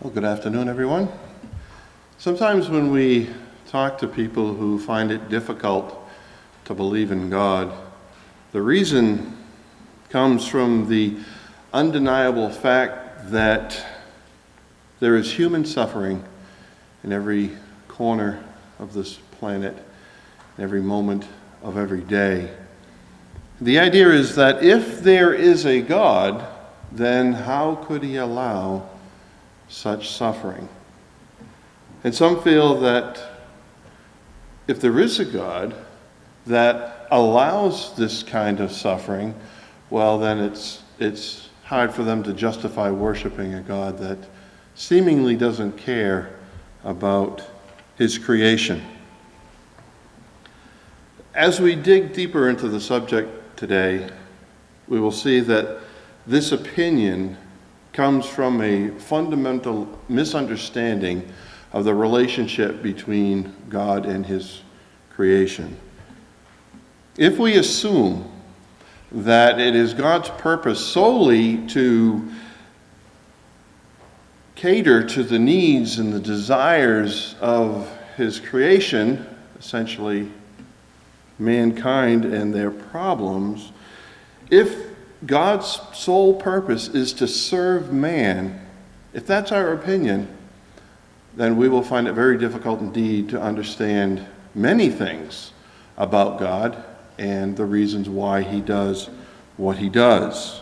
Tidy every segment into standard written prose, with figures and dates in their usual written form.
Well, good afternoon, everyone. Sometimes when we talk to people who find it difficult to believe in God, the reason comes from the undeniable fact that there is human suffering in every corner of this planet, in every moment of every day. The idea is that if there is a God, then how could he allow such suffering? And some feel that if there is a God that allows this kind of suffering, well, then it's hard for them to justify worshiping a God that seemingly doesn't care about his creation. As we dig deeper into the subject today, we will see that this opinion comes from a fundamental misunderstanding of the relationship between God and his creation. If we assume that it is God's purpose solely to cater to the needs and the desires of his creation, essentially mankind and their problems, if God's sole purpose is to serve man, if that's our opinion, then we will find it very difficult indeed to understand many things about God and the reasons why he does what he does.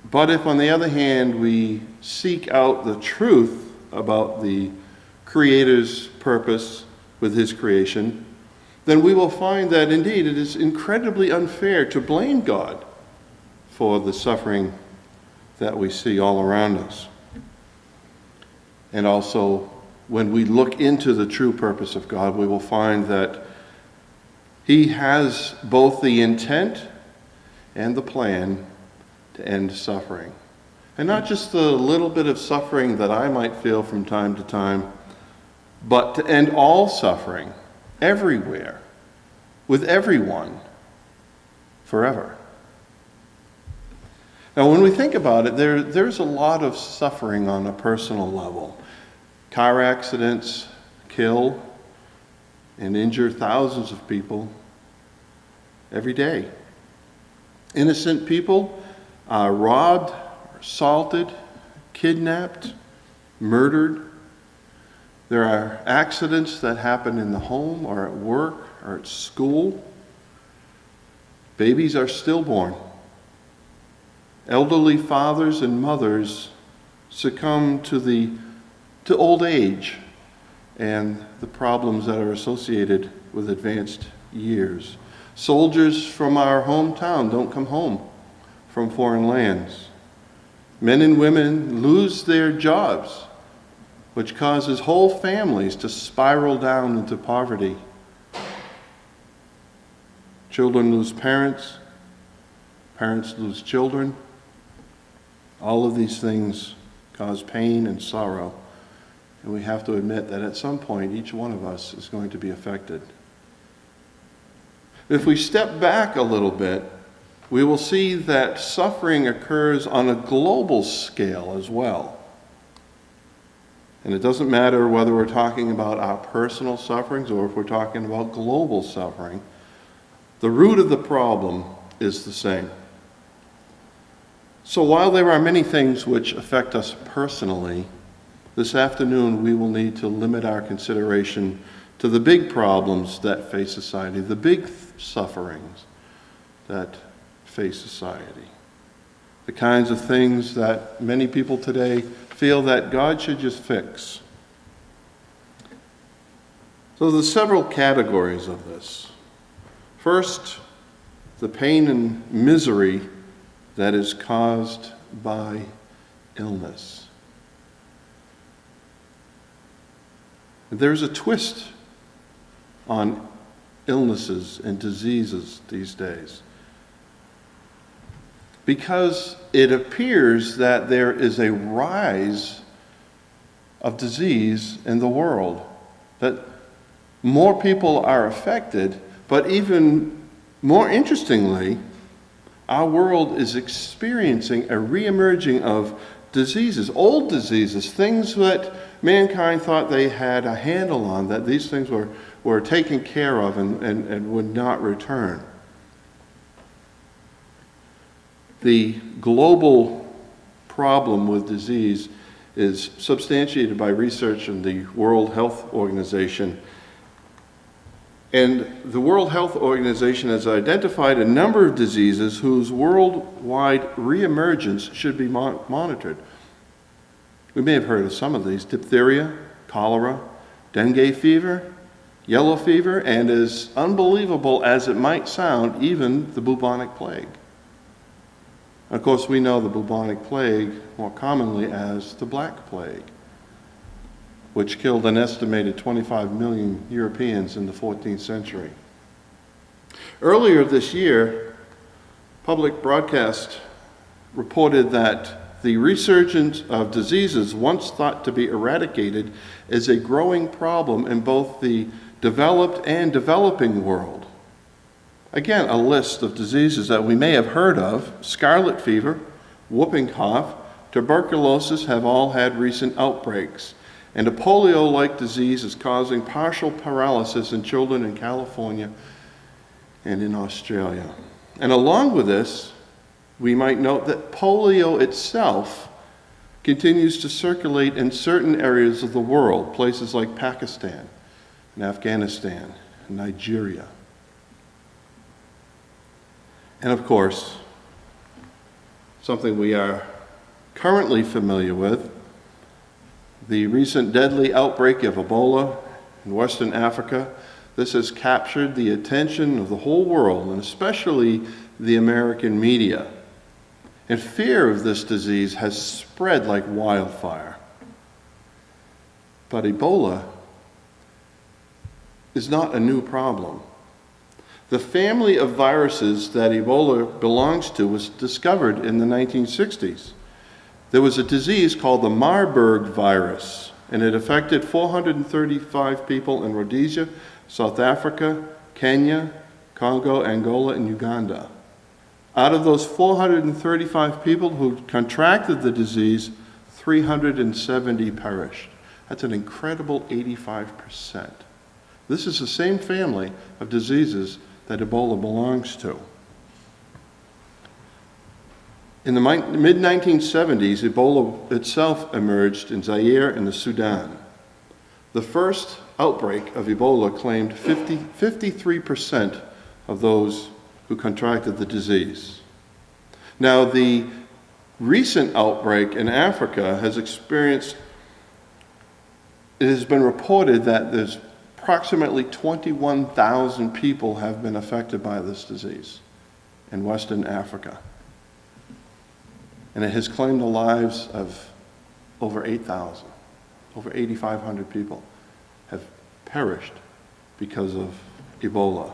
But if, on the other hand, we seek out the truth about the Creator's purpose with his creation, then we will find that indeed it is incredibly unfair to blame God for the suffering that we see all around us. And also, when we look into the true purpose of God, we will find that he has both the intent and the plan to end suffering. And not just the little bit of suffering that I might feel from time to time, but to end all suffering, everywhere, with everyone, forever. Now, when we think about it, there's a lot of suffering on a personal level. Car accidents kill and injure thousands of people every day. Innocent people are robbed, assaulted, kidnapped, murdered. There are accidents that happen in the home or at work or at school. Babies are stillborn. Elderly fathers and mothers succumb to old age and the problems that are associated with advanced years. Soldiers from our hometown don't come home from foreign lands. Men and women lose their jobs, which causes whole families to spiral down into poverty. Children lose parents, parents lose children. All of these things cause pain and sorrow, and we have to admit that at some point each one of us is going to be affected. If we step back a little bit, we will see that suffering occurs on a global scale as well. And it doesn't matter whether we're talking about our personal sufferings or if we're talking about global suffering. The root of the problem is the same. So while there are many things which affect us personally, this afternoon we will need to limit our consideration to the big problems that face society, the big sufferings that face society, the kinds of things that many people today feel that God should just fix. So there's several categories of this. First, the pain and misery that is caused by illness. There's a twist on illnesses and diseases these days, because it appears that there is a rise of disease in the world, that more people are affected, but even more interestingly, our world is experiencing a reemerging of diseases, old diseases, things that mankind thought they had a handle on, that these things were taken care of and would not return. The global problem with disease is substantiated by research in the World Health Organization. And the World Health Organization has identified a number of diseases whose worldwide reemergence should be monitored. We may have heard of some of these: diphtheria, cholera, dengue fever, yellow fever, and as unbelievable as it might sound, even the bubonic plague. Of course, we know the bubonic plague more commonly as the Black Plague, which killed an estimated 25 million Europeans in the 14th century. Earlier this year, public broadcast reported that the resurgence of diseases once thought to be eradicated is a growing problem in both the developed and developing world. Again, a list of diseases that we may have heard of: scarlet fever, whooping cough, tuberculosis have all had recent outbreaks. And a polio-like disease is causing partial paralysis in children in California and in Australia. And along with this, we might note that polio itself continues to circulate in certain areas of the world, places like Pakistan and Afghanistan and Nigeria. And of course, something we are currently familiar with, the recent deadly outbreak of Ebola in Western Africa. This has captured the attention of the whole world, and especially the American media. And fear of this disease has spread like wildfire. But Ebola is not a new problem. The family of viruses that Ebola belongs to was discovered in the 1960s. There was a disease called the Marburg virus, and it affected 435 people in Rhodesia, South Africa, Kenya, Congo, Angola, and Uganda. Out of those 435 people who contracted the disease, 370 perished. That's an incredible 85%. This is the same family of diseases that Ebola belongs to. In the mid-1970s, Ebola itself emerged in Zaire and the Sudan. The first outbreak of Ebola claimed 53% of those who contracted the disease. Now, the recent outbreak in Africa has experienced, it has been reported that there's approximately 21,000 people have been affected by this disease in Western Africa. And it has claimed the lives of over 8,000. Over 8,500 people have perished because of Ebola.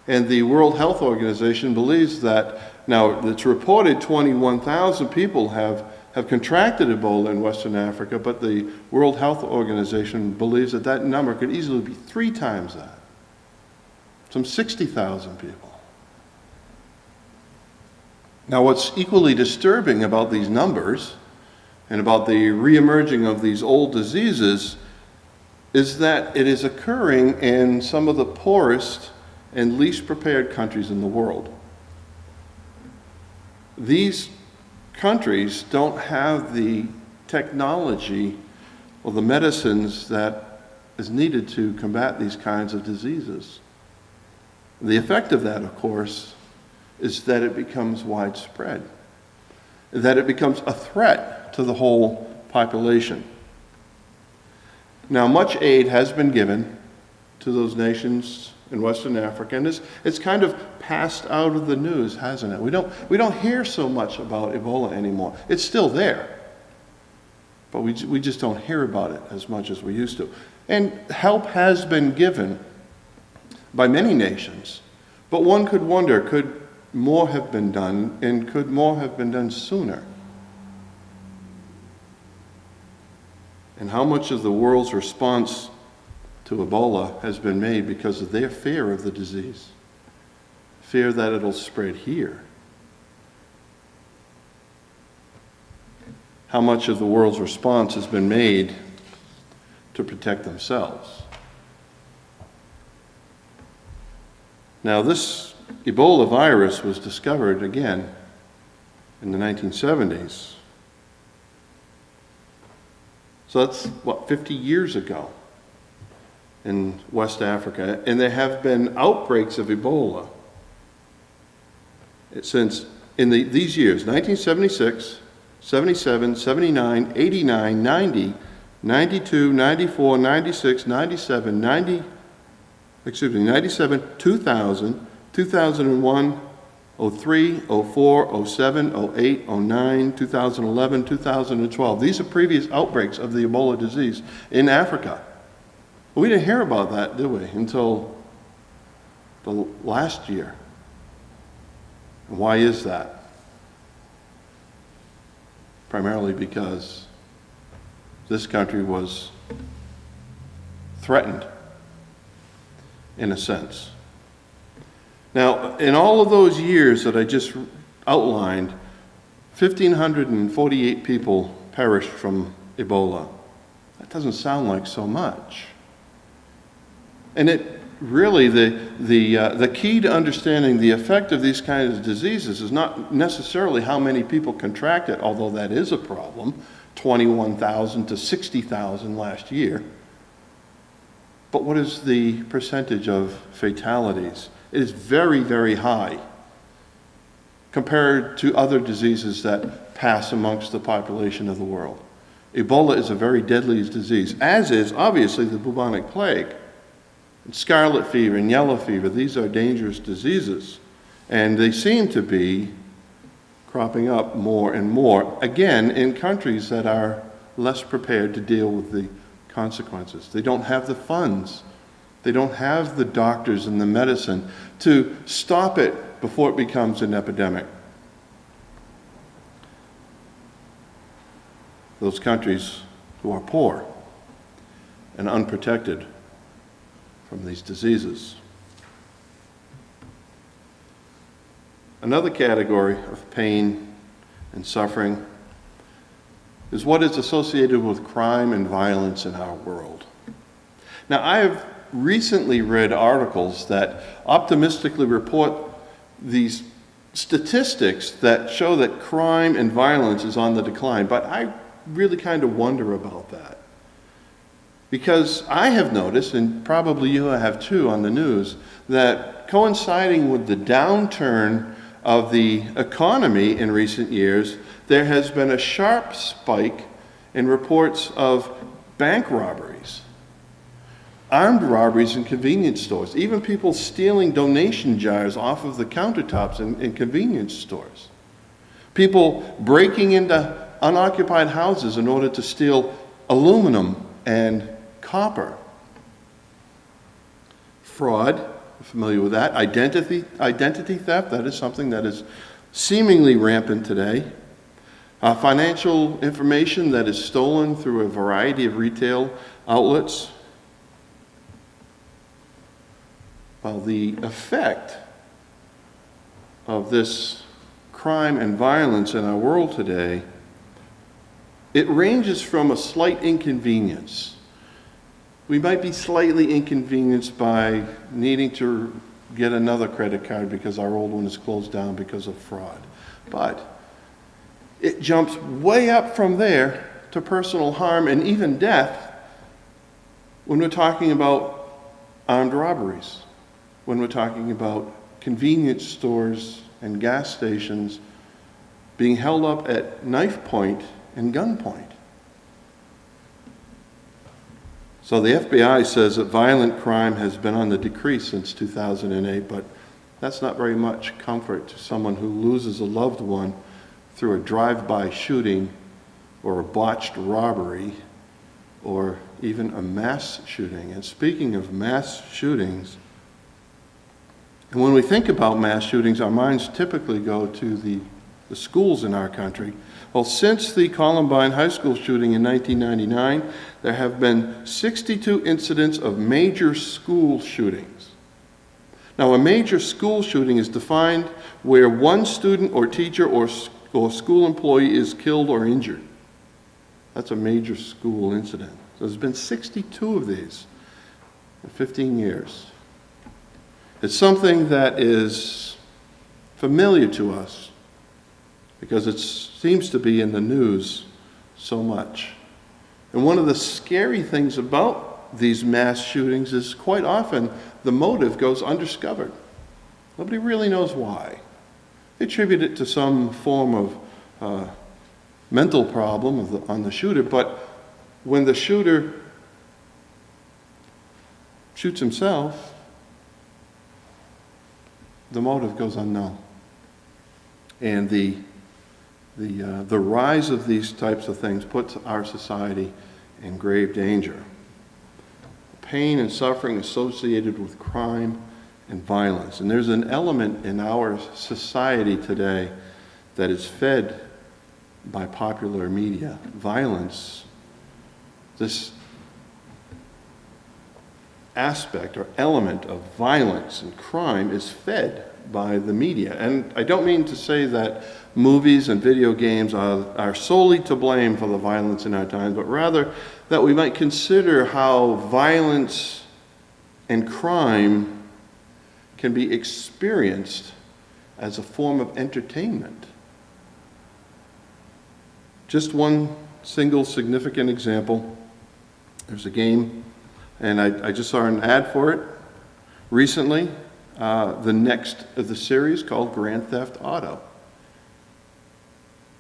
And the World Health Organization believes that, now it's reported 21,000 people have contracted Ebola in Western Africa, but the World Health Organization believes that that number could easily be 3 times that. Some 60,000 people. Now, what's equally disturbing about these numbers and about the reemerging of these old diseases is that it is occurring in some of the poorest and least prepared countries in the world. These countries don't have the technology or the medicines that is needed to combat these kinds of diseases. The effect of that, of course, is that it becomes widespread, that it becomes a threat to the whole population. Now, much aid has been given to those nations in Western Africa, and it's kind of passed out of the news, hasn't it? We don't hear so much about Ebola anymore. It's still there, but we just don't hear about it as much as we used to. And help has been given by many nations, but one could wonder, could more have been done, and could more have been done sooner? And how much of the world's response to Ebola has been made because of their fear of the disease, fear that it'll spread here? how much of the world's response has been made to protect themselves. Now, this Ebola virus was discovered again in the 1970s. So that's, 50 years ago in West Africa. And there have been outbreaks of Ebola since these years, 1976, 77, 79, 89, 90, 92, 94, 96, 97, 97, 2000, 2001, 03, 04, 07, 08, 09, 2011, 2012. These are previous outbreaks of the Ebola disease in Africa. We didn't hear about that, did we, until the last year. Why is that? Primarily because this country was threatened, in a sense. Now, in all of those years that I just outlined, 1,548 people perished from Ebola. That doesn't sound like so much. And it really, the key to understanding the effect of these kinds of diseases is not necessarily how many people contract it, although that is a problem, 21,000 to 60,000 last year. But what is the percentage of fatalities? It is very, very high compared to other diseases that pass amongst the population of the world. Ebola is a very deadly disease, as is obviously the bubonic plague. And scarlet fever and yellow fever, these are dangerous diseases. And they seem to be cropping up more and more, again, in countries that are less prepared to deal with the consequences. They don't have the funds. They don't have the doctors and the medicine to stop it before it becomes an epidemic. Those countries who are poor and unprotected from these diseases. Another category of pain and suffering is what is associated with crime and violence in our world. Now, I have recently read articles that optimistically report these statistics that show that crime and violence is on the decline, but I really kind of wonder about that. Because I have noticed, and probably you have too on the news, that coinciding with the downturn of the economy in recent years, there has been a sharp spike in reports of bank robberies, armed robberies in convenience stores, even people stealing donation jars off of the countertops in convenience stores, people breaking into unoccupied houses in order to steal aluminum and copper. Fraud, familiar with that. Identity theft, that is something that is seemingly rampant today. Financial information that is stolen through a variety of retail outlets. Well, the effect of this crime and violence in our world today, it ranges from a slight inconvenience. We might be slightly inconvenienced by needing to get another credit card because our old one is closed down because of fraud. But it jumps way up from there to personal harm and even death when we're talking about armed robberies, when we're talking about convenience stores and gas stations being held up at knife point and gunpoint. So the FBI says that violent crime has been on the decrease since 2008, but that's not very much comfort to someone who loses a loved one through a drive-by shooting or a botched robbery or even a mass shooting. And speaking of mass shootings, and when we think about mass shootings, our minds typically go to the schools in our country. Well, since the Columbine High School shooting in 1999, there have been 62 incidents of major school shootings. Now, a major school shooting is defined where one student or teacher or school employee is killed or injured. That's a major school incident. So there's been 62 of these in 15 years. It's something that is familiar to us because it seems to be in the news so much. And one of the scary things about these mass shootings is quite often the motive goes undiscovered. Nobody really knows why. They attribute it to some form of mental problem on the shooter, but when the shooter shoots himself, the motive goes unknown. And the rise of these types of things puts our society in grave danger. Pain and suffering associated with crime and violence. And there's an element in our society today that is fed by popular media. Violence, this aspect or element of violence and crime is fed by the media. And I don't mean to say that movies and video games are solely to blame for the violence in our times, but rather that we might consider how violence and crime can be experienced as a form of entertainment. Just one single significant example. There's a game, and I just saw an ad for it recently, the next of the series called Grand Theft Auto.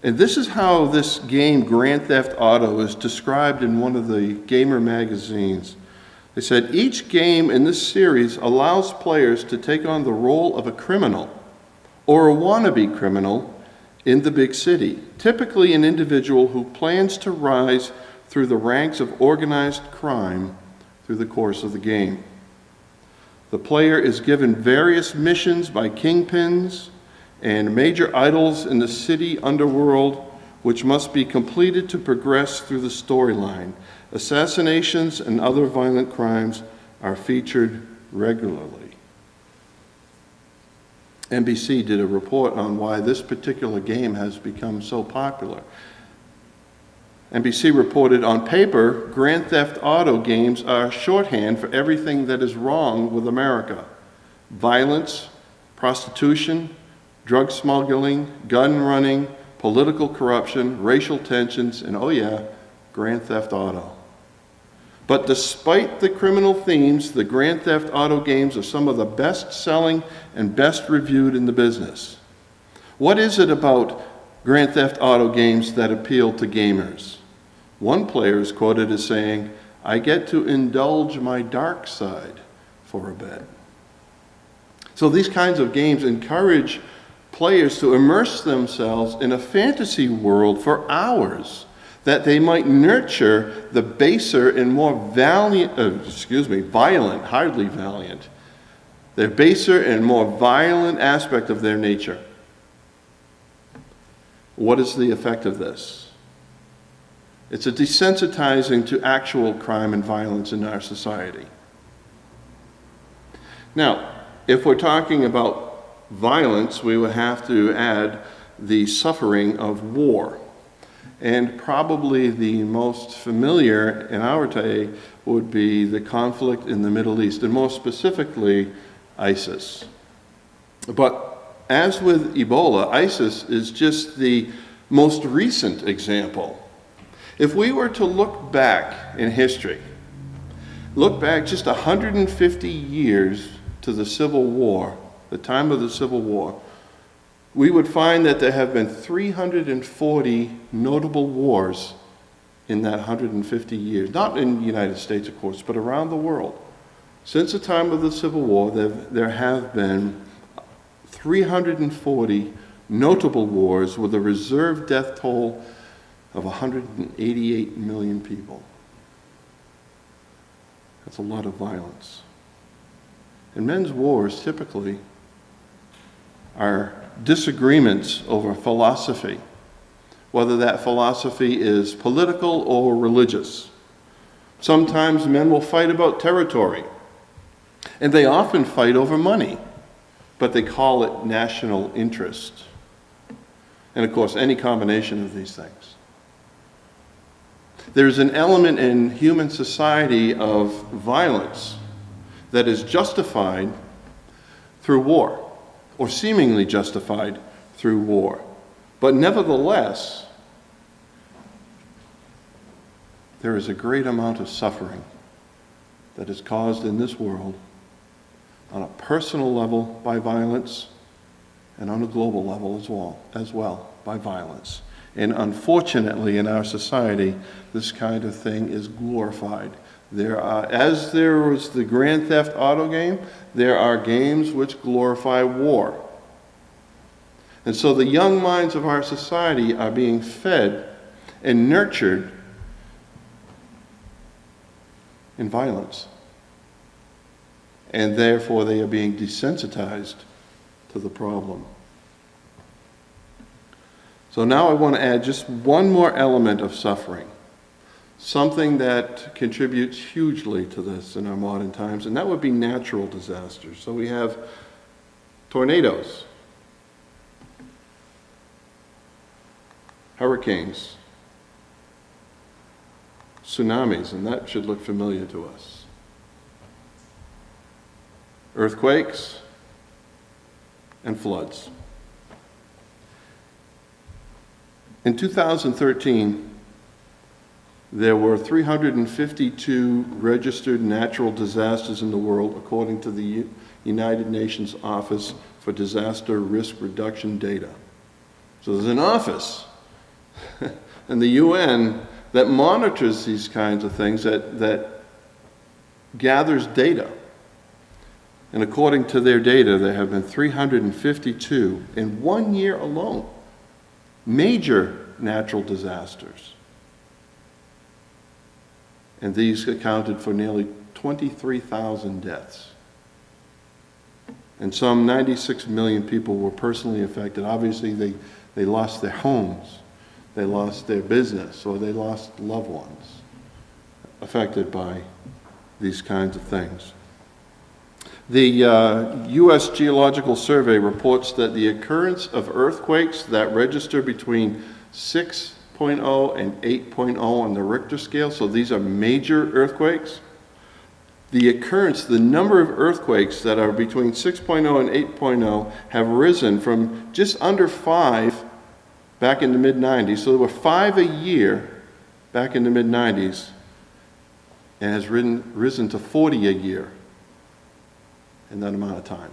And this is how this game, Grand Theft Auto, is described in one of the gamer magazines. They said, each game in this series allows players to take on the role of a criminal or a wannabe criminal in the big city, typically an individual who plans to rise through the ranks of organized crime through the course of the game. The player is given various missions by kingpins and major idols in the city underworld, which must be completed to progress through the storyline. Assassinations and other violent crimes are featured regularly. NBC did a report on why this particular game has become so popular. NBC reported, on paper, Grand Theft Auto games are shorthand for everything that is wrong with America. Violence, prostitution, drug smuggling, gun running, political corruption, racial tensions, and oh yeah, Grand Theft Auto. But despite the criminal themes, the Grand Theft Auto games are some of the best-selling and best-reviewed in the business. What is it about Grand Theft Auto games that appeal to gamers? One player is quoted as saying, "I get to indulge my dark side for a bit." So these kinds of games encourage players to immerse themselves in a fantasy world for hours, that they might nurture the baser and more violent, hardly valiant, the baser and more violent aspect of their nature. What is the effect of this? It's a desensitizing to actual crime and violence in our society. Now, if we're talking about violence, we would have to add the suffering of war. And probably the most familiar in our day would be the conflict in the Middle East, and more specifically, ISIS. But as with Ebola, ISIS is just the most recent example. If we were to look back in history, look back just 150 years to the Civil War, the time of the Civil War, we would find that there have been 340 notable wars in that 150 years. Not in the United States, of course, but around the world. Since the time of the Civil War, there have been 340 notable wars with a reserve death toll of 188 million people. That's a lot of violence. And men's wars typically are disagreements over philosophy, whether that philosophy is political or religious. Sometimes men will fight about territory, and they often fight over money, but they call it national interest. And of course, any combination of these things. There's an element in human society of violence that is justified through war, or seemingly justified through war. But nevertheless, there is a great amount of suffering that is caused in this world on a personal level by violence and on a global level as well by violence. And unfortunately, in our society, this kind of thing is glorified. As there was the Grand Theft Auto game, there are games which glorify war. And so the young minds of our society are being fed and nurtured in violence. And therefore they are being desensitized to the problem. So now I want to add just one more element of suffering, something that contributes hugely to this in our modern times, and that would be natural disasters. So we have tornadoes, hurricanes, tsunamis, and that should look familiar to us. Earthquakes and floods. In 2013, there were 352 registered natural disasters in the world, according to the United Nations Office for Disaster Risk Reduction Data. So there's an office in the UN that monitors these kinds of things, that gathers data. And according to their data, there have been 352 in 1 year alone, major natural disasters. And these accounted for nearly 23,000 deaths. And some 96 million people were personally affected. Obviously, they lost their homes, they lost their business, or they lost loved ones affected by these kinds of things. The U.S. Geological Survey reports that the occurrence of earthquakes that register between 6.0 and 8.0 on the Richter scale, so these are major earthquakes, the number of earthquakes that are between 6.0 and 8.0 have risen from just under 5 back in the mid-90s. So there were 5 a year back in the mid-90s, and has risen to 40 a year in that amount of time.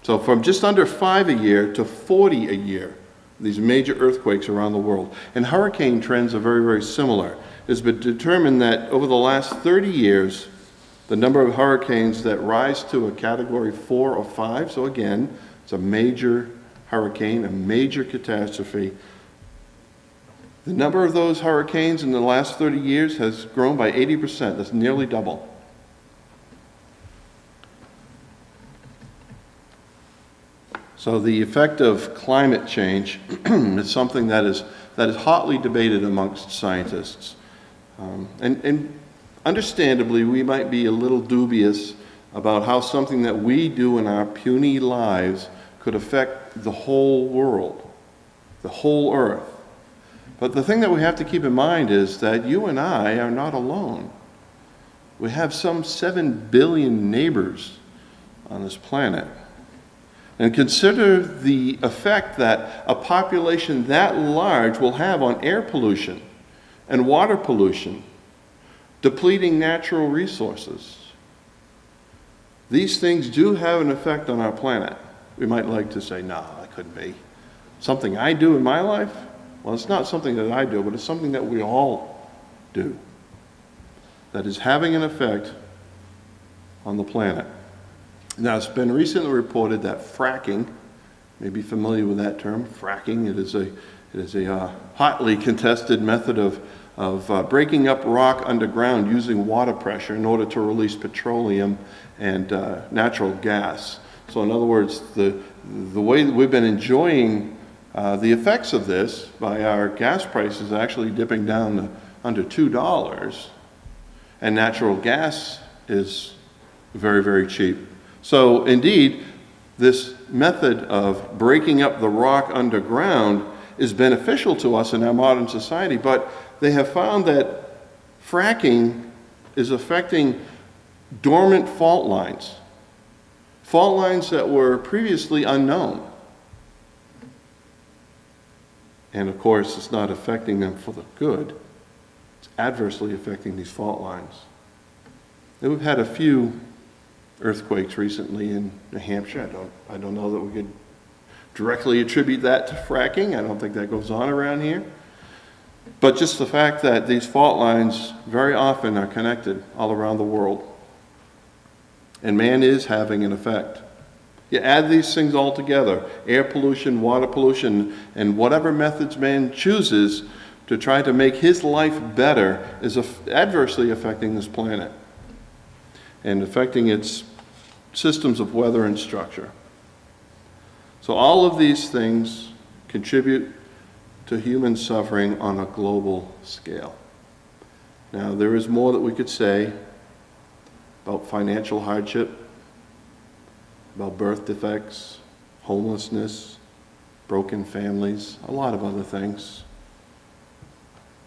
So from just under 5 a year to 40 a year, these major earthquakes around the world. And hurricane trends are very, very similar. It's been determined that over the last 30 years, the number of hurricanes that rise to a category 4 or 5, so again, it's a major hurricane, a major catastrophe. The number of those hurricanes in the last 30 years has grown by 80%. That's nearly double. So the effect of climate change is something that is hotly debated amongst scientists. And understandably, we might be a little dubious about how something that we do in our puny lives could affect the whole world, the whole earth. But the thing that we have to keep in mind is that you and I are not alone. We have some 7 billion neighbors on this planet. And consider the effect that a population that large will have on air pollution and water pollution, depleting natural resources. These things do have an effect on our planet. We might like to say, no, that couldn't be. Something I do in my life? Well, it's not something that I do, but it's something that we all do that is having an effect on the planet. Now, it's been recently reported that fracking, you may be familiar with that term, fracking, it is a hotly contested method of breaking up rock underground using water pressure in order to release petroleum and natural gas. So in other words, the way that we've been enjoying the effects of this by our gas prices actually dipping down to under $2, and natural gas is very, very cheap. So indeed, this method of breaking up the rock underground is beneficial to us in our modern society, but they have found that fracking is affecting dormant fault lines that were previously unknown. And of course, it's not affecting them for the good. It's adversely affecting these fault lines. And we've had a few earthquakes recently in New Hampshire. I don't know that we could directly attribute that to fracking. I don't think that goes on around here. But just the fact that these fault lines very often are connected all around the world. And man is having an effect. You add these things all together, air pollution, water pollution, and whatever methods man chooses to try to make his life better is adversely affecting this planet and affecting its systems of weather and structure. So all of these things contribute to human suffering on a global scale. Now, there is more that we could say about financial hardship, about birth defects, homelessness, broken families, a lot of other things.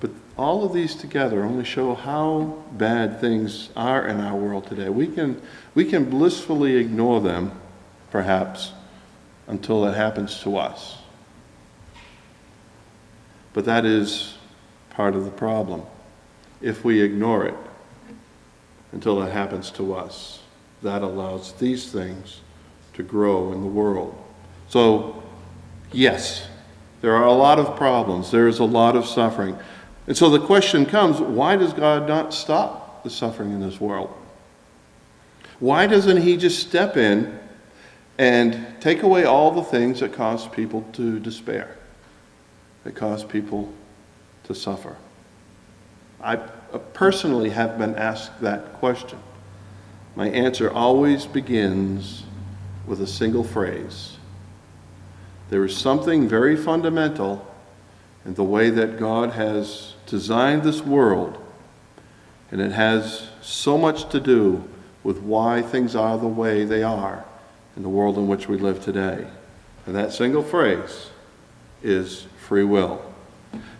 But all of these together only show how bad things are in our world today. We can blissfully ignore them, perhaps, until it happens to us. But that is part of the problem. If we ignore it until it happens to us, that allows these things to grow in the world. So, yes, there are a lot of problems. There is a lot of suffering. And so the question comes, why does God not stop the suffering in this world? Why doesn't he just step in and take away all the things that cause people to despair, that cause people to suffer? I personally have been asked that question. My answer always begins with a single phrase. There is something very fundamental in the way that God has designed this world, and it has so much to do with why things are the way they are in the world in which we live today. And that single phrase is free will.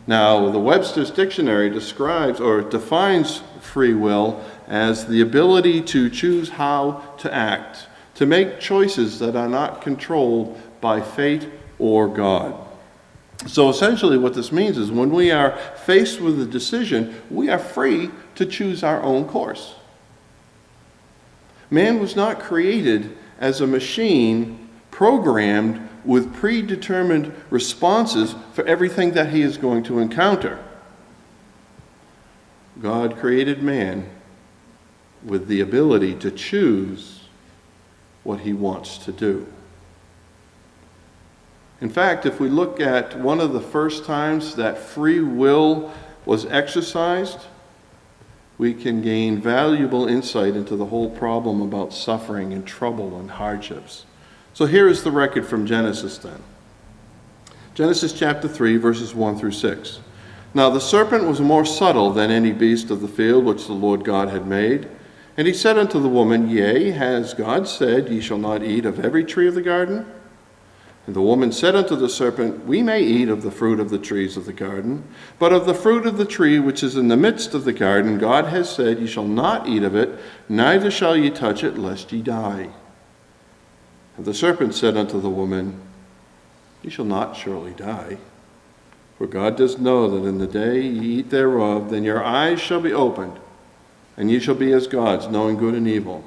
Now, the Webster's Dictionary describes or defines free will as the ability to choose how to act, to make choices that are not controlled by fate or God. So essentially what this means is when we are faced with a decision, we are free to choose our own course. Man was not created as a machine programmed with predetermined responses for everything that he is going to encounter. God created man with the ability to choose what he wants to do. In fact, if we look at one of the first times that free will was exercised, we can gain valuable insight into the whole problem about suffering and trouble and hardships. So here is the record from Genesis then. Genesis chapter 3, verses 1 through 6. Now the serpent was more subtle than any beast of the field which the Lord God had made. And he said unto the woman, Yea, has God said, Ye shall not eat of every tree of the garden? And the woman said unto the serpent, We may eat of the fruit of the trees of the garden, but of the fruit of the tree which is in the midst of the garden, God has said, Ye shall not eat of it, neither shall ye touch it, lest ye die. And the serpent said unto the woman, Ye shall not surely die. For God does know that in the day ye eat thereof, then your eyes shall be opened, and ye shall be as gods, knowing good and evil.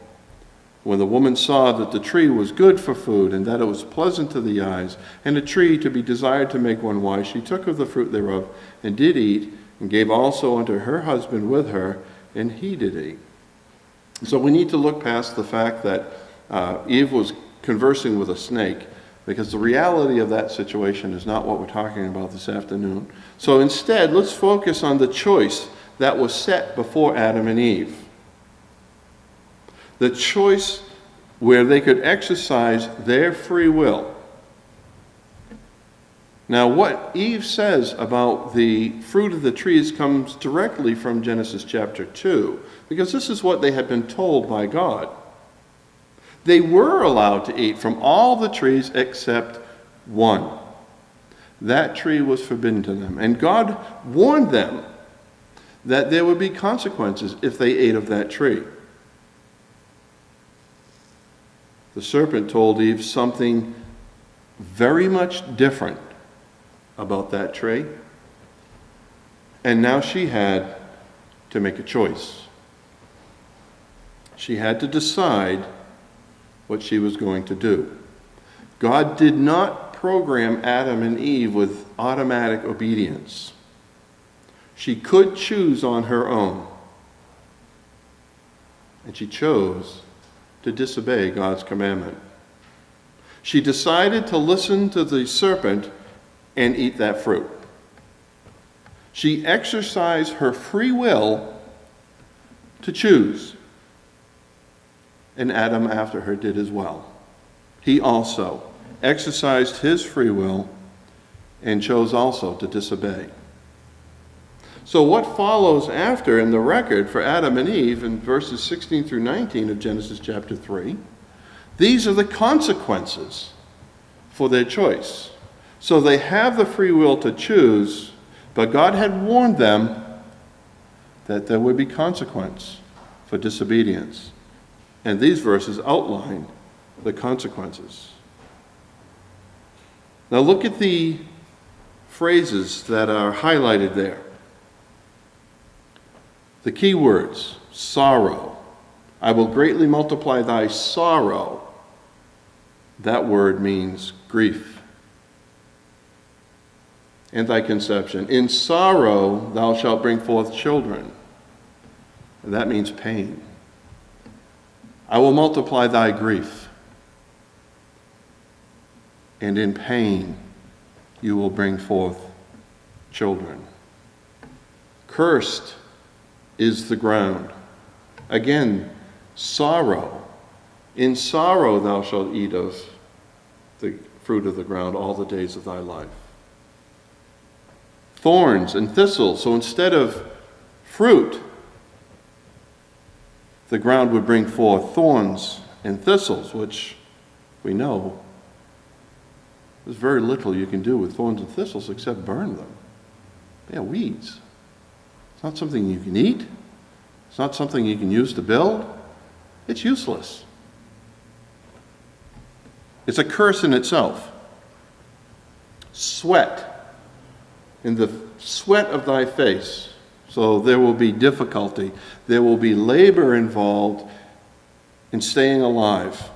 When the woman saw that the tree was good for food, and that it was pleasant to the eyes, and a tree to be desired to make one wise, she took of the fruit thereof, and did eat, and gave also unto her husband with her, and he did eat. So we need to look past the fact that Eve was conversing with a snake, because the reality of that situation is not what we're talking about this afternoon. So instead, let's focus on the choice that was set before Adam and Eve. The choice where they could exercise their free will. Now, what Eve says about the fruit of the trees comes directly from Genesis chapter 2, because this is what they had been told by God. They were allowed to eat from all the trees except one. That tree was forbidden to them. And God warned them that there would be consequences if they ate of that tree. The serpent told Eve something very much different about that tree, and now she had to make a choice. She had to decide what she was going to do. God did not program Adam and Eve with automatic obedience. She could choose on her own, and she chose to disobey God's commandment. She decided to listen to the serpent and eat that fruit. She exercised her free will to choose. And Adam after her did as well. He also exercised his free will and chose also to disobey. So what follows after in the record for Adam and Eve in verses 16 through 19 of Genesis chapter 3, these are the consequences for their choice. So they have the free will to choose, but God had warned them that there would be consequence for disobedience. And these verses outline the consequences. Now look at the phrases that are highlighted there. The key words, sorrow. I will greatly multiply thy sorrow. That word means grief. And thy conception. In sorrow thou shalt bring forth children. And that means pain. I will multiply thy grief. And in pain you will bring forth children. Cursed is the ground. Again, sorrow. In sorrow thou shalt eat of the fruit of the ground all the days of thy life. Thorns and thistles. So instead of fruit, the ground would bring forth thorns and thistles, which we know there's very little you can do with thorns and thistles except burn them. They're weeds. It's not something you can eat. It's not something you can use to build. It's useless. It's a curse in itself. Sweat. In the sweat of thy face. So there will be difficulty. There will be labor involved in staying alive.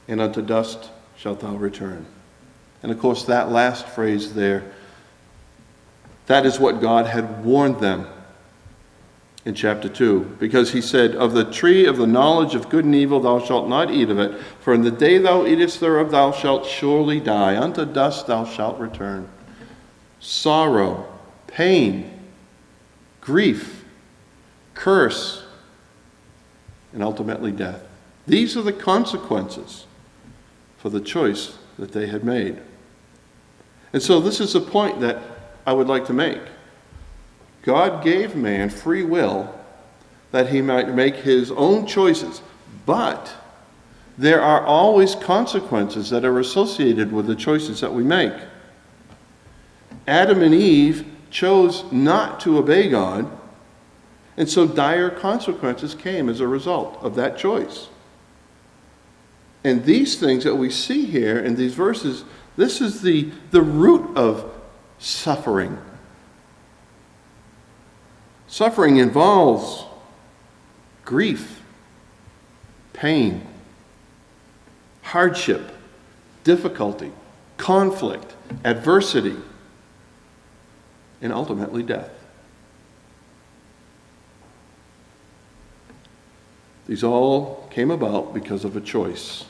And unto dust shalt thou return. And of course, that last phrase there, that is what God had warned them in chapter 2. Because he said, of the tree of the knowledge of good and evil thou shalt not eat of it, for in the day thou eatest thereof thou shalt surely die. Unto dust thou shalt return. Sorrow, pain, grief, curse, and ultimately death. These are the consequences for the choice that they had made. And so this is a point that I would like to make. God gave man free will that he might make his own choices, but there are always consequences that are associated with the choices that we make. Adam and Eve chose not to obey God, and so dire consequences came as a result of that choice. And these things that we see here in these verses, this is the root of suffering. Suffering involves grief, pain, hardship, difficulty, conflict, adversity, and ultimately death. These all came about because of a choice.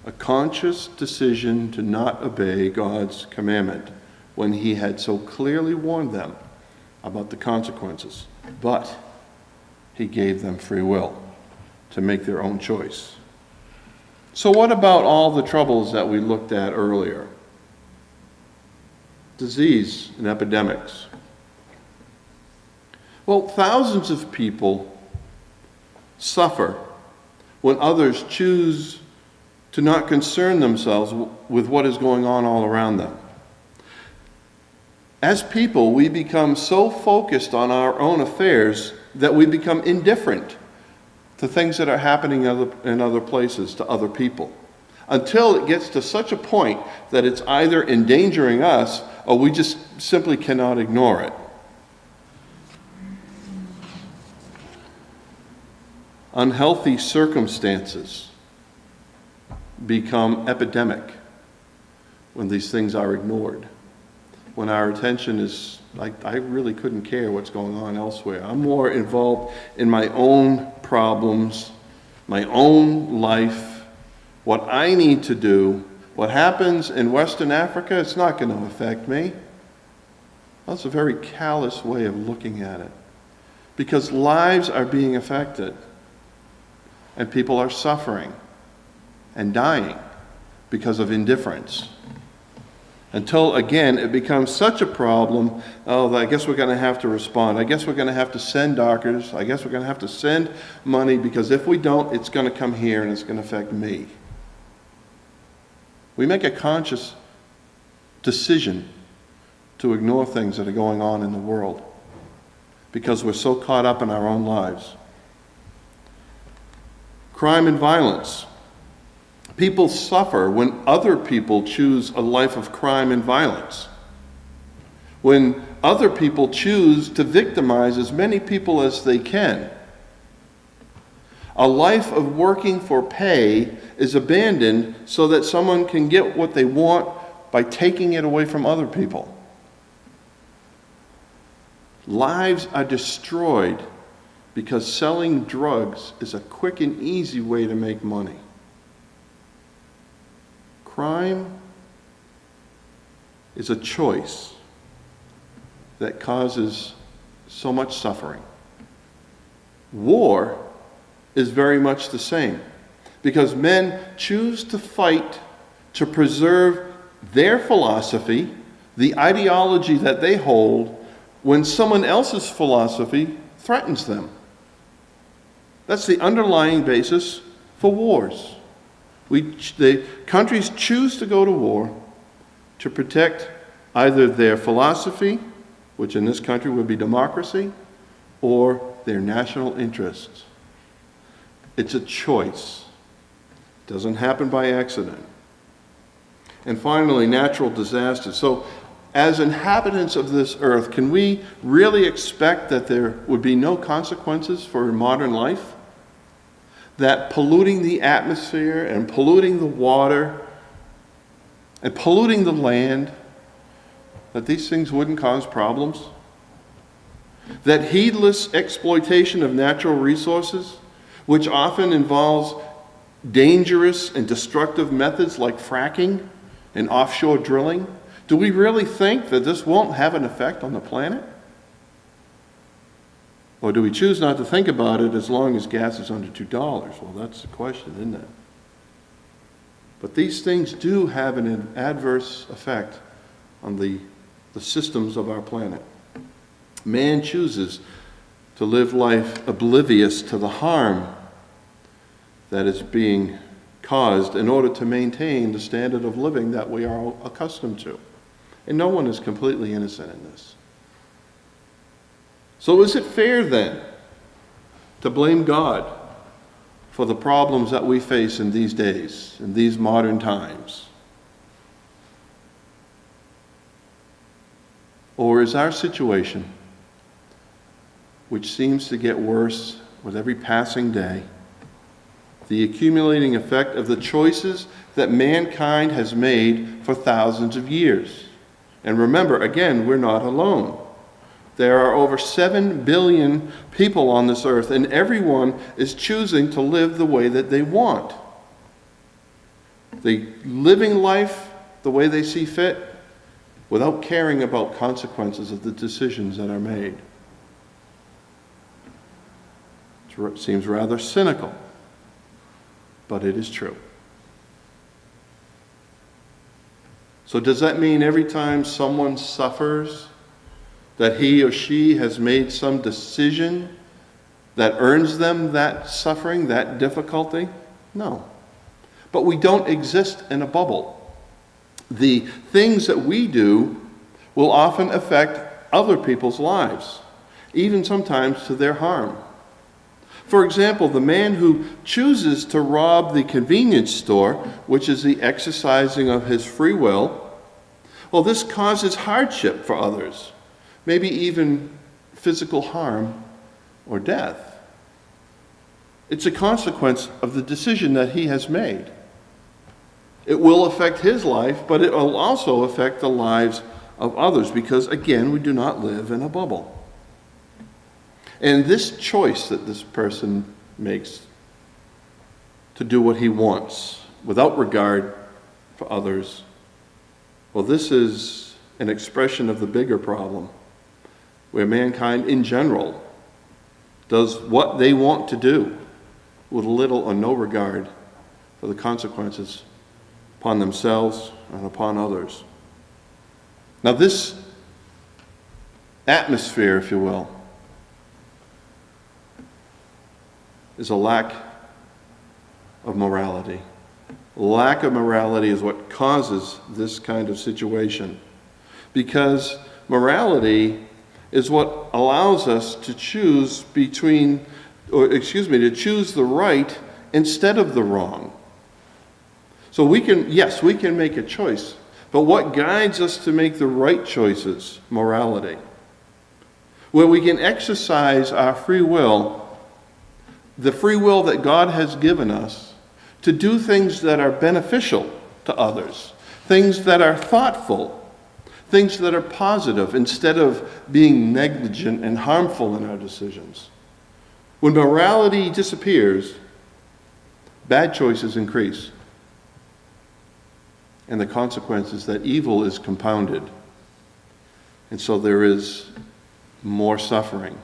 A conscious decision to not obey God's commandment when he had so clearly warned them about the consequences. But he gave them free will to make their own choice. So what about all the troubles that we looked at earlier? Disease and epidemics. Well, thousands of people suffer when others choose to not concern themselves with what is going on all around them. As people, we become so focused on our own affairs that we become indifferent to things that are happening in other places, to other people, until it gets to such a point that it's either endangering us or we just simply cannot ignore it. Unhealthy circumstances become epidemic when these things are ignored. When our attention is, I really couldn't care what's going on elsewhere. I'm more involved in my own problems, my own life, what I need to do. What happens in Western Africa, it's not going to affect me. That's a very callous way of looking at it. Because lives are being affected, and people are suffering and dying because of indifference. Until, again, it becomes such a problem, I guess we're going to have to respond. I guess we're going to have to send doctors. I guess we're going to have to send money, because if we don't, it's going to come here and it's going to affect me. We make a conscious decision to ignore things that are going on in the world because we're so caught up in our own lives. Crime and violence. People suffer when other people choose a life of crime and violence. When other people choose to victimize as many people as they can. A life of working for pay is abandoned so that someone can get what they want by taking it away from other people. Lives are destroyed because selling drugs is a quick and easy way to make money. Crime is a choice that causes so much suffering. War is very much the same, because men choose to fight to preserve their philosophy, the ideology that they hold, when someone else's philosophy threatens them. That's the underlying basis for wars. The countries choose to go to war to protect either their philosophy, which in this country would be democracy, or their national interests. It's a choice. It doesn't happen by accident. And finally, natural disasters. So, as inhabitants of this earth, can we really expect that there would be no consequences for modern life? That polluting the atmosphere and polluting the water and polluting the land, that these things wouldn't cause problems? That heedless exploitation of natural resources, which often involves dangerous and destructive methods like fracking and offshore drilling, do we really think that this won't have an effect on the planet? Or do we choose not to think about it as long as gas is under $2? Well, that's the question, isn't it? But these things do have an adverse effect on the systems of our planet. Man chooses to live life oblivious to the harm that is being caused in order to maintain the standard of living that we are accustomed to. And no one is completely innocent in this. So is it fair then to blame God for the problems that we face in these days, in these modern times? Or is our situation, which seems to get worse with every passing day, the accumulating effect of the choices that mankind has made for thousands of years? And remember, again, we're not alone. There are over 7 billion people on this earth, and everyone is choosing to live the way that they want. They're living life the way they see fit without caring about consequences of the decisions that are made. It seems rather cynical, but it is true. So does that mean every time someone suffers, that he or she has made some decision that earns them that suffering, that difficulty? No. But we don't exist in a bubble. The things that we do will often affect other people's lives, even sometimes to their harm. For example, the man who chooses to rob the convenience store, which is the exercising of his free will, well, this causes hardship for others, maybe even physical harm or death. It's a consequence of the decision that he has made. It will affect his life, but it will also affect the lives of others because, again, we do not live in a bubble. And this choice that this person makes to do what he wants without regard for others, well, this is an expression of the bigger problem where mankind in general does what they want to do with little or no regard for the consequences upon themselves and upon others. Now, this atmosphere, if you will, is a lack of morality. Lack of morality is what causes this kind of situation. Because morality is what allows us to choose to choose the right instead of the wrong. So we can make a choice, but what guides us to make the right choices? Morality. Where we can exercise our free will, the free will that God has given us, to do things that are beneficial to others, things that are thoughtful, things that are positive, instead of being negligent and harmful in our decisions. When morality disappears, bad choices increase. And the consequence is that evil is compounded. And so there is more suffering.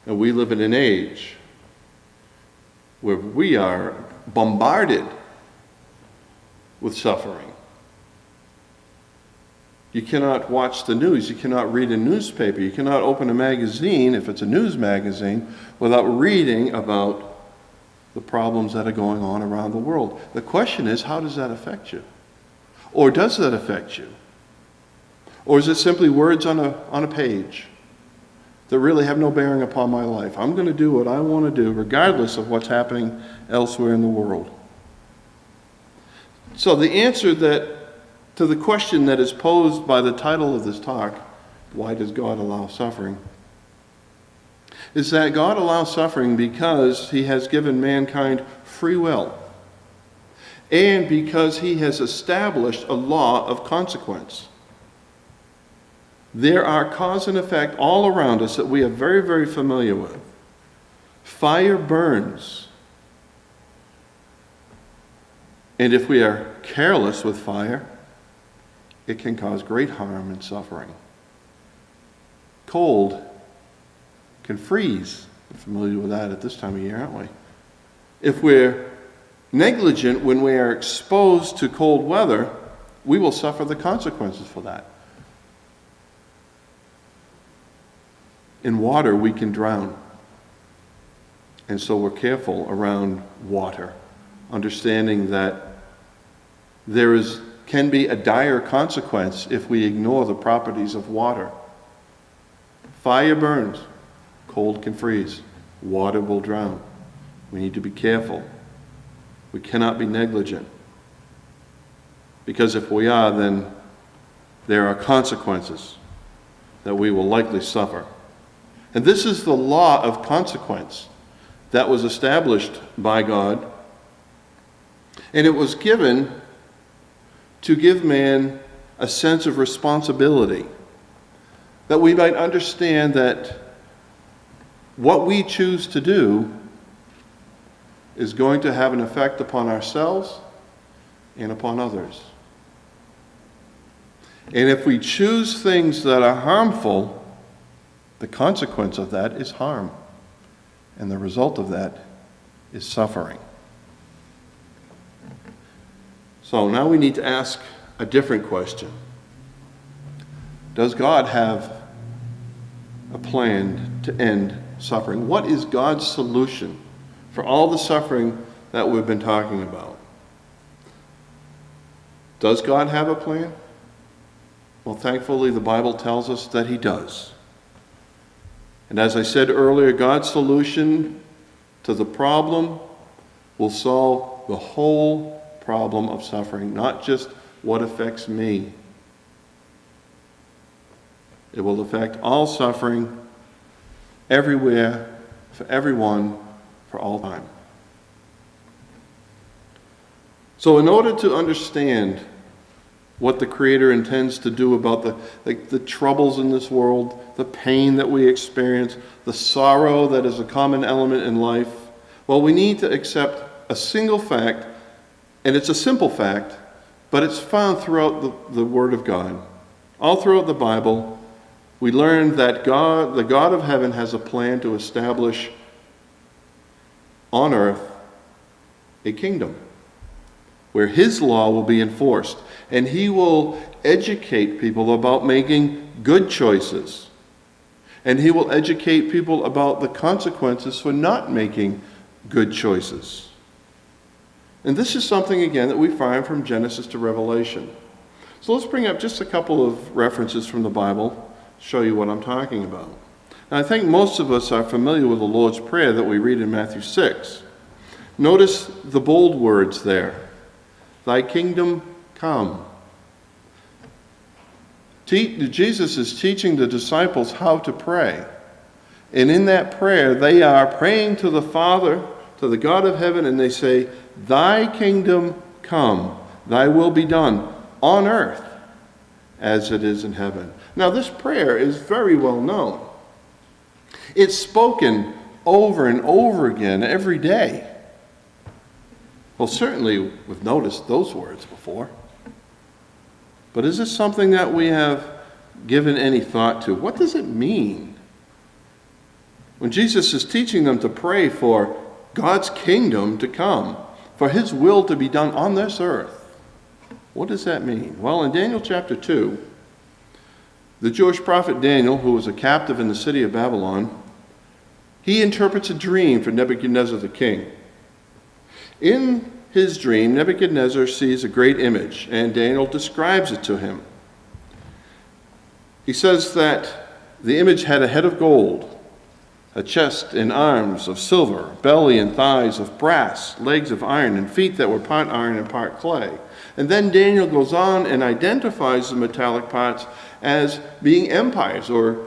And we live in an age where we are bombarded with suffering. You cannot watch the news. You cannot read a newspaper. You cannot open a magazine, if it's a news magazine, without reading about the problems that are going on around the world. The question is, how does that affect you? Or does that affect you? Or is it simply words on a page that really have no bearing upon my life? I'm going to do what I want to do, regardless of what's happening elsewhere in the world. So the answer to the question that is posed by the title of this talk, why does God allow suffering, is that God allows suffering because he has given mankind free will and because he has established a law of consequence. There are cause and effect all around us that we are very, very familiar with. Fire burns. And if we are careless with fire, it can cause great harm and suffering. Cold can freeze. We're familiar with that at this time of year, aren't we? If we're negligent when we are exposed to cold weather, we will suffer the consequences for that. In water, we can drown. And so we're careful around water, understanding that can be a dire consequence if we ignore the properties of water. Fire burns. Cold can freeze. Water will drown. We need to be careful. We cannot be negligent. Because if we are, then there are consequences that we will likely suffer. And this is the law of consequence that was established by God. And it was given to give man a sense of responsibility, that we might understand that what we choose to do is going to have an effect upon ourselves and upon others. And if we choose things that are harmful, the consequence of that is harm. And the result of that is suffering. So now we need to ask a different question. Does God have a plan to end suffering? What is God's solution for all the suffering that we've been talking about? Does God have a plan? Well, thankfully, the Bible tells us that he does. And as I said earlier, God's solution to the problem will solve the whole problem of suffering, not just what affects me. It will affect all suffering, everywhere, for everyone, for all time. So in order to understand what the Creator intends to do about the troubles in this world, the pain that we experience, the sorrow that is a common element in life, well, we need to accept a single fact, and it's a simple fact, but it's found throughout the Word of God. All throughout the Bible, we learn that God, the God of heaven, has a plan to establish on earth a kingdom where his law will be enforced, and he will educate people about making good choices, and he will educate people about the consequences for not making good choices. And this is something, again, that we find from Genesis to Revelation. So let's bring up just a couple of references from the Bible, show you what I'm talking about. Now, I think most of us are familiar with the Lord's Prayer that we read in Matthew 6. Notice the bold words there. Thy kingdom come. Jesus is teaching the disciples how to pray. And in that prayer, they are praying to the Father, to the God of heaven, and they say, Thy kingdom come, thy will be done on earth as it is in heaven. Now, this prayer is very well known. It's spoken over and over again every day. Well, certainly we've noticed those words before. But is this something that we have given any thought to? What does it mean? When Jesus is teaching them to pray for God's kingdom to come, for his will to be done on this earth, what does that mean? Well, in Daniel chapter 2, the Jewish prophet Daniel, who was a captive in the city of Babylon, he interprets a dream for Nebuchadnezzar the king. In his dream, Nebuchadnezzar sees a great image, and Daniel describes it to him. He says that the image had a head of gold, a chest and arms of silver, belly and thighs of brass, legs of iron, and feet that were part iron and part clay. And then Daniel goes on and identifies the metallic parts as being empires, or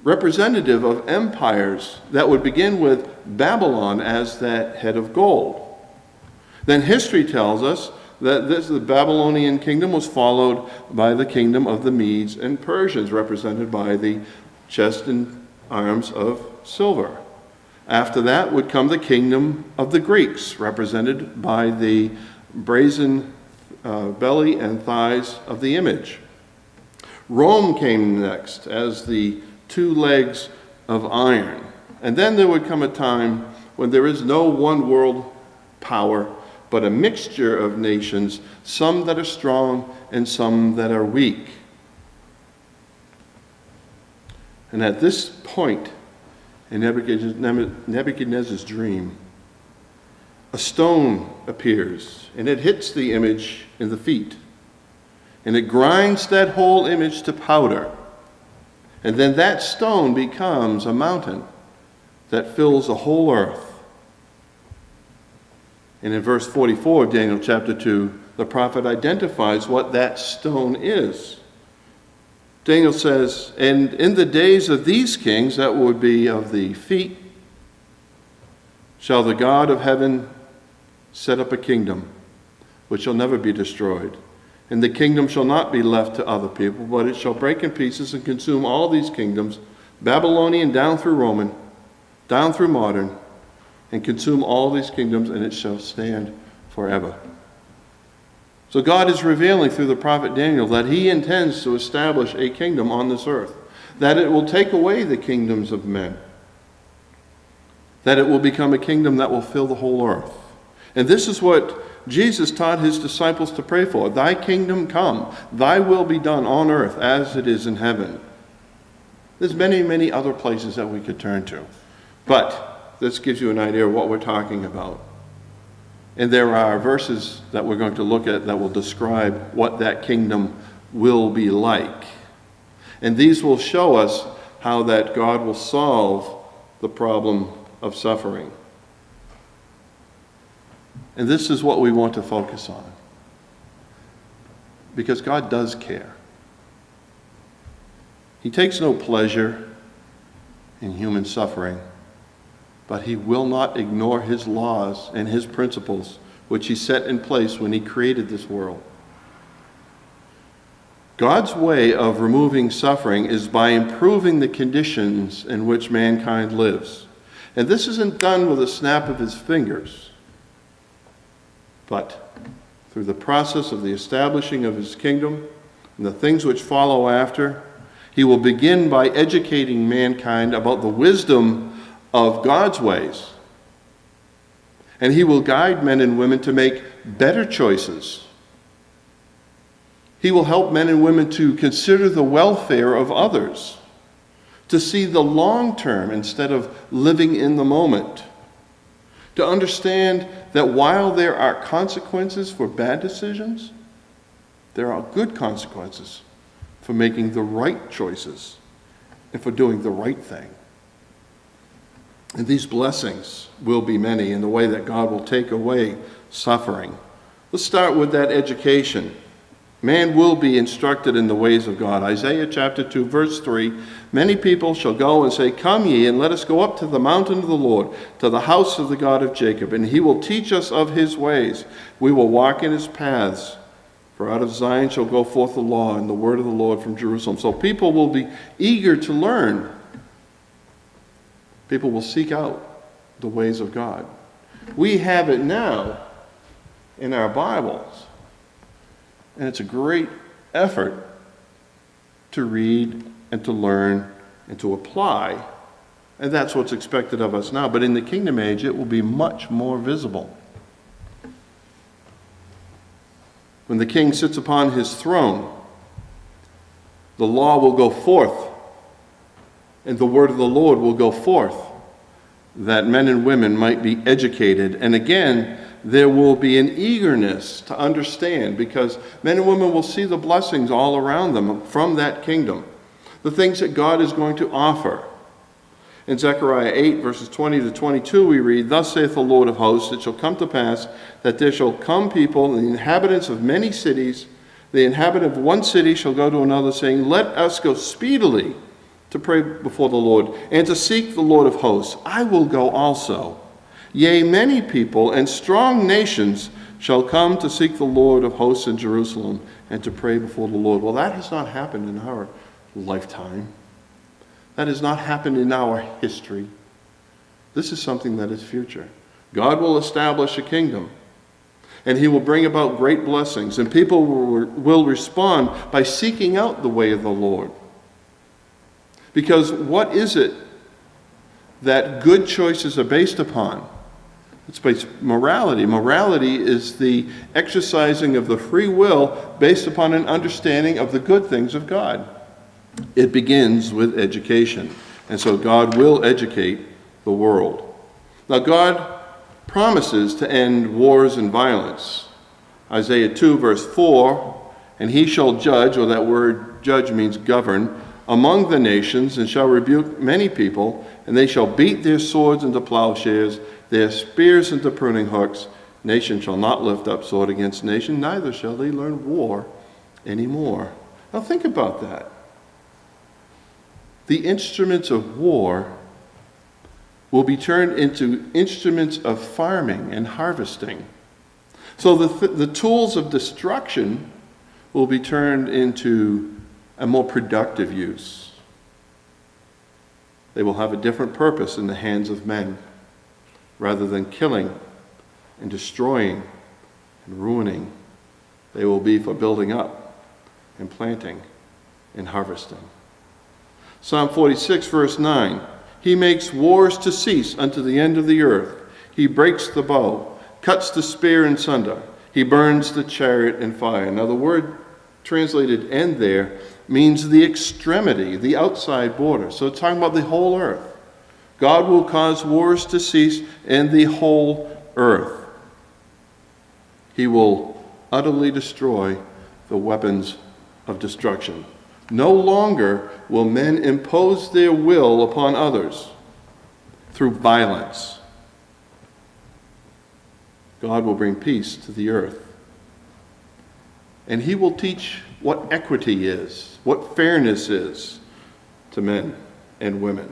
representative of empires that would begin with Babylon as that head of gold. Then history tells us that the Babylonian kingdom was followed by the kingdom of the Medes and Persians, represented by the chest and arms of silver. After that would come the kingdom of the Greeks, represented by the brazen belly and thighs of the image. Rome came next as the two legs of iron. And then there would come a time when there is no one world power, but a mixture of nations, some that are strong and some that are weak. And at this point in Nebuchadnezzar's dream, a stone appears, and it hits the image in the feet. And it grinds that whole image to powder. And then that stone becomes a mountain that fills the whole earth. And in verse 44 of Daniel chapter 2, the prophet identifies what that stone is. Daniel says, and in the days of these kings, that would be of the feet, shall the God of heaven set up a kingdom which shall never be destroyed. And the kingdom shall not be left to other people, but it shall break in pieces and consume all these kingdoms, Babylonian down through Roman, down through modern, and consume all these kingdoms, and it shall stand forever. So God is revealing through the prophet Daniel that he intends to establish a kingdom on this earth, that it will take away the kingdoms of men, that it will become a kingdom that will fill the whole earth. And this is what Jesus taught his disciples to pray for. Thy kingdom come, thy will be done on earth as it is in heaven. There's many, many other places that we could turn to. But this gives you an idea of what we're talking about. And there are verses that we're going to look at that will describe what that kingdom will be like. And these will show us how that God will solve the problem of suffering. And this is what we want to focus on. Because God does care. He takes no pleasure in human suffering, but he will not ignore his laws and his principles, which he set in place when he created this world. God's way of removing suffering is by improving the conditions in which mankind lives. And this isn't done with a snap of his fingers, but through the process of the establishing of his kingdom and the things which follow after. He will begin by educating mankind about the wisdom of God's ways. And he will guide men and women to make better choices. He will help men and women to consider the welfare of others, to see the long term instead of living in the moment, to understand that while there are consequences for bad decisions, there are good consequences for making the right choices and for doing the right thing. And these blessings will be many in the way that God will take away suffering. Let's start with that education. Man will be instructed in the ways of God. Isaiah chapter 2, verse 3, many people shall go and say, come ye, and let us go up to the mountain of the Lord, to the house of the God of Jacob, and he will teach us of his ways. We will walk in his paths. For out of Zion shall go forth the law and the word of the Lord from Jerusalem. So people will be eager to learn. People will seek out the ways of God. We have it now in our Bibles. And it's a great effort to read and to learn and to apply. And that's what's expected of us now. But in the kingdom age, it will be much more visible. When the king sits upon his throne, the law will go forth, and the word of the Lord will go forth, that men and women might be educated. And again, there will be an eagerness to understand, because men and women will see the blessings all around them from that kingdom, the things that God is going to offer. In Zechariah 8, verses 20 to 22, we read, thus saith the Lord of hosts, it shall come to pass that there shall come people, the inhabitants of many cities, the inhabitant of one city shall go to another, saying, let us go speedily to pray before the Lord, and to seek the Lord of hosts. I will go also. Yea, many people and strong nations shall come to seek the Lord of hosts in Jerusalem, and to pray before the Lord. Well, that has not happened in our lifetime. That has not happened in our history. This is something that is future. God will establish a kingdom, and he will bring about great blessings, and people will respond by seeking out the way of the Lord. Because what is it that good choices are based upon? It's based morality. Morality is the exercising of the free will based upon an understanding of the good things of God. It begins with education. And so God will educate the world. Now God promises to end wars and violence. Isaiah 2 verse 4, and he shall judge, or that word judge means govern, among the nations, and shall rebuke many people, and they shall beat their swords into plowshares, their spears into pruning hooks. Nation shall not lift up sword against nation, neither shall they learn war anymore. Now think about that. The instruments of war will be turned into instruments of farming and harvesting. So the tools of destruction will be turned into a more productive use. They will have a different purpose in the hands of men. Rather than killing and destroying and ruining, they will be for building up and planting and harvesting. Psalm 46 verse 9, he makes wars to cease unto the end of the earth. He breaks the bow, cuts the spear in sunder. He burns the chariot in fire. Now the word translated end there means the extremity, the outside border. So it's talking about the whole earth. God will cause wars to cease in the whole earth. He will utterly destroy the weapons of destruction. No longer will men impose their will upon others through violence. God will bring peace to the earth. And he will teach what equity is, what fairness is to men and women.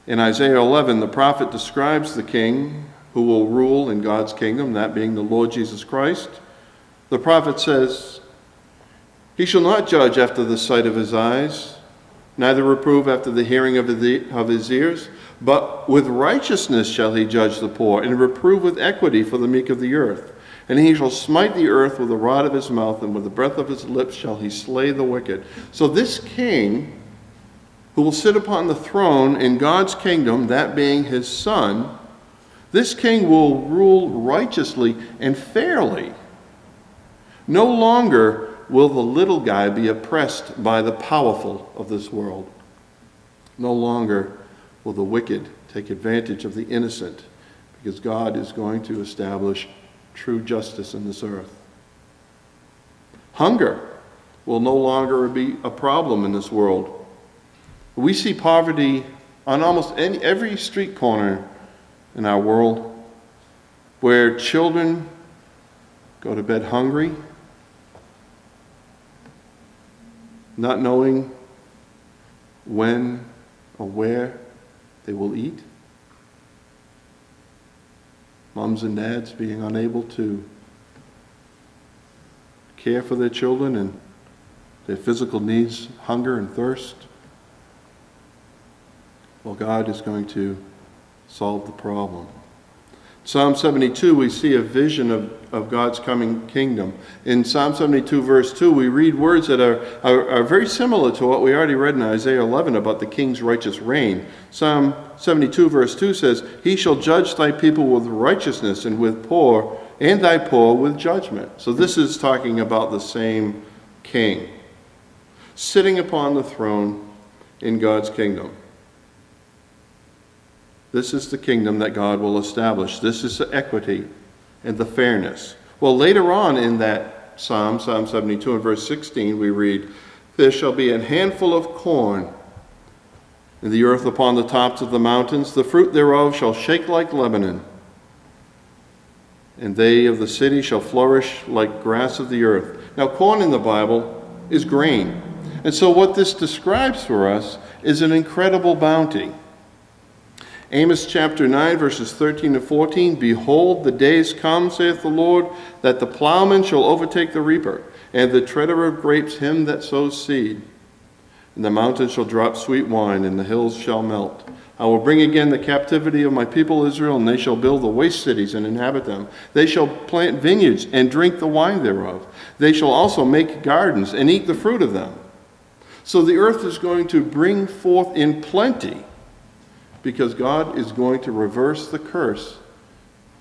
In Isaiah 11, the prophet describes the king who will rule in God's kingdom, that being the Lord Jesus Christ. The prophet says, "He shall not judge after the sight of his eyes, neither reprove after the hearing of his ears, but with righteousness shall he judge the poor, and reprove with equity for the meek of the earth. And he shall smite the earth with the rod of his mouth, and with the breath of his lips shall he slay the wicked." So this king who will sit upon the throne in God's kingdom, that being his son, this king will rule righteously and fairly. No longer will the little guy be oppressed by the powerful of this world. No longer will the wicked take advantage of the innocent, because God is going to establish true justice in this earth. Hunger will no longer be a problem in this world. We see poverty on almost every street corner in our world, where children go to bed hungry, not knowing when or where they will eat. Moms and dads being unable to care for their children and their physical needs, hunger and thirst. Well, God is going to solve the problem. Psalm 72, we see a vision of God's coming kingdom. In Psalm 72, verse 2, we read words that are very similar to what we already read in Isaiah 11 about the king's righteous reign. Psalm 72, verse 2 says, "He shall judge thy people with righteousness, and thy poor with judgment." So this is talking about the same king sitting upon the throne in God's kingdom. This is the kingdom that God will establish. This is the equity and the fairness. Well, later on in that Psalm 72 and verse 16, we read, "There shall be an handful of corn in the earth upon the tops of the mountains. The fruit thereof shall shake like Lebanon. And they of the city shall flourish like grass of the earth." Now, corn in the Bible is grain. And so what this describes for us is an incredible bounty. Amos chapter 9, verses 13 and 14, "Behold, the days come, saith the Lord, that the plowman shall overtake the reaper, and the treader of grapes him that sows seed. And the mountains shall drop sweet wine, and the hills shall melt. I will bring again the captivity of my people Israel, and they shall build the waste cities and inhabit them. They shall plant vineyards and drink the wine thereof. They shall also make gardens and eat the fruit of them." So the earth is going to bring forth in plenty, because God is going to reverse the curse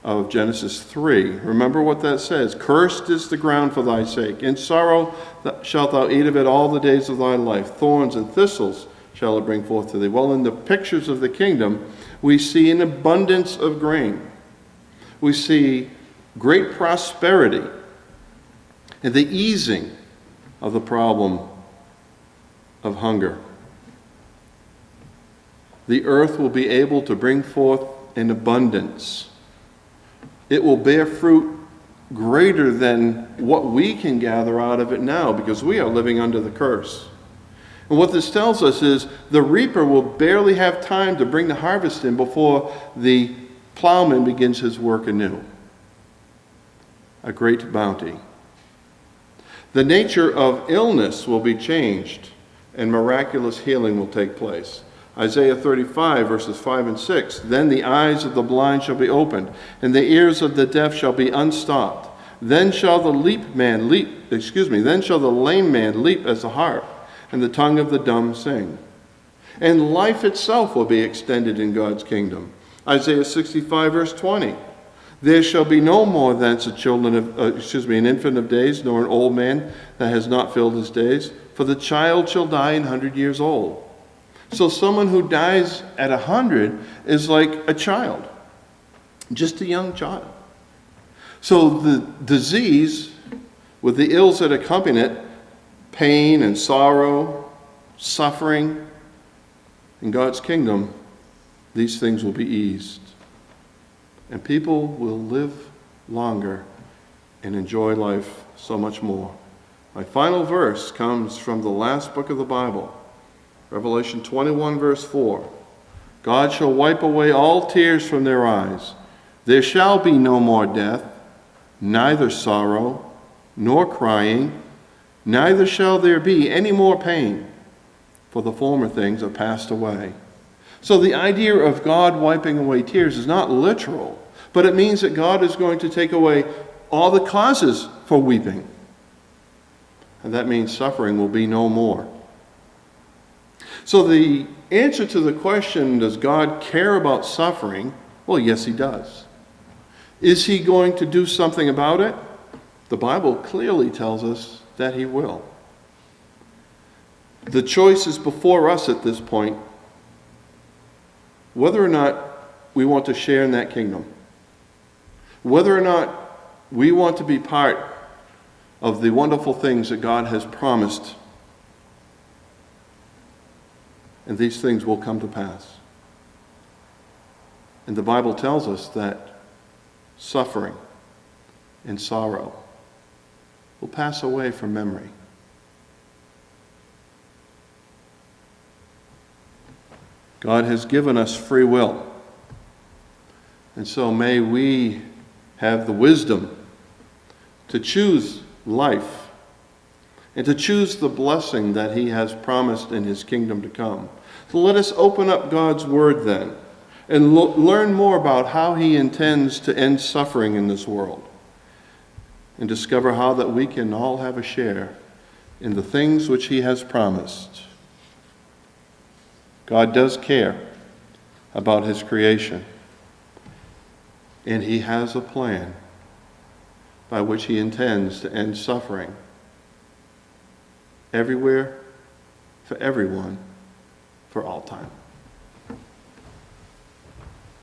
of Genesis 3. Remember what that says. "Cursed is the ground for thy sake. In sorrow shalt thou eat of it all the days of thy life. Thorns and thistles shall it bring forth to thee." Well, in the pictures of the kingdom, we see an abundance of grain. We see great prosperity and the easing of the problem of hunger. The earth will be able to bring forth an abundance. It will bear fruit greater than what we can gather out of it now, because we are living under the curse. And what this tells us is the reaper will barely have time to bring the harvest in before the plowman begins his work anew. A great bounty. The nature of illness will be changed, and miraculous healing will take place. Isaiah 35, verses 5 and 6, "Then the eyes of the blind shall be opened, and the ears of the deaf shall be unstopped. Then shall the lame man leap as a harp, and the tongue of the dumb sing." And life itself will be extended in God's kingdom. Isaiah 65, verse 20, "There shall be no more thence an infant of days, nor an old man that has not filled his days, for the child shall die 100 years old." So someone who dies at 100 is like a child, just a young child. So the disease, with the ills that accompany it, pain and sorrow, suffering, in God's kingdom, these things will be eased. And people will live longer and enjoy life so much more. My final verse comes from the last book of the Bible, Revelation 21, verse 4. God shall wipe away all tears from their eyes. There shall be no more death, neither sorrow, nor crying, neither shall there be any more pain, for the former things are passed away. So the idea of God wiping away tears is not literal, but it means that God is going to take away all the causes for weeping. And that means suffering will be no more. So the answer to the question, does God care about suffering? Well, yes, he does. Is he going to do something about it? The Bible clearly tells us that he will. The choice is before us at this point, whether or not we want to share in that kingdom, whether or not we want to be part of the wonderful things that God has promised, and these things will come to pass. And the Bible tells us that suffering and sorrow will pass away from memory. God has given us free will. And so may we have the wisdom to choose life and to choose the blessing that he has promised in his kingdom to come. So let us open up God's word then and learn more about how he intends to end suffering in this world, and discover how that we can all have a share in the things which he has promised. God does care about his creation, and he has a plan by which he intends to end suffering everywhere, for everyone, for all time.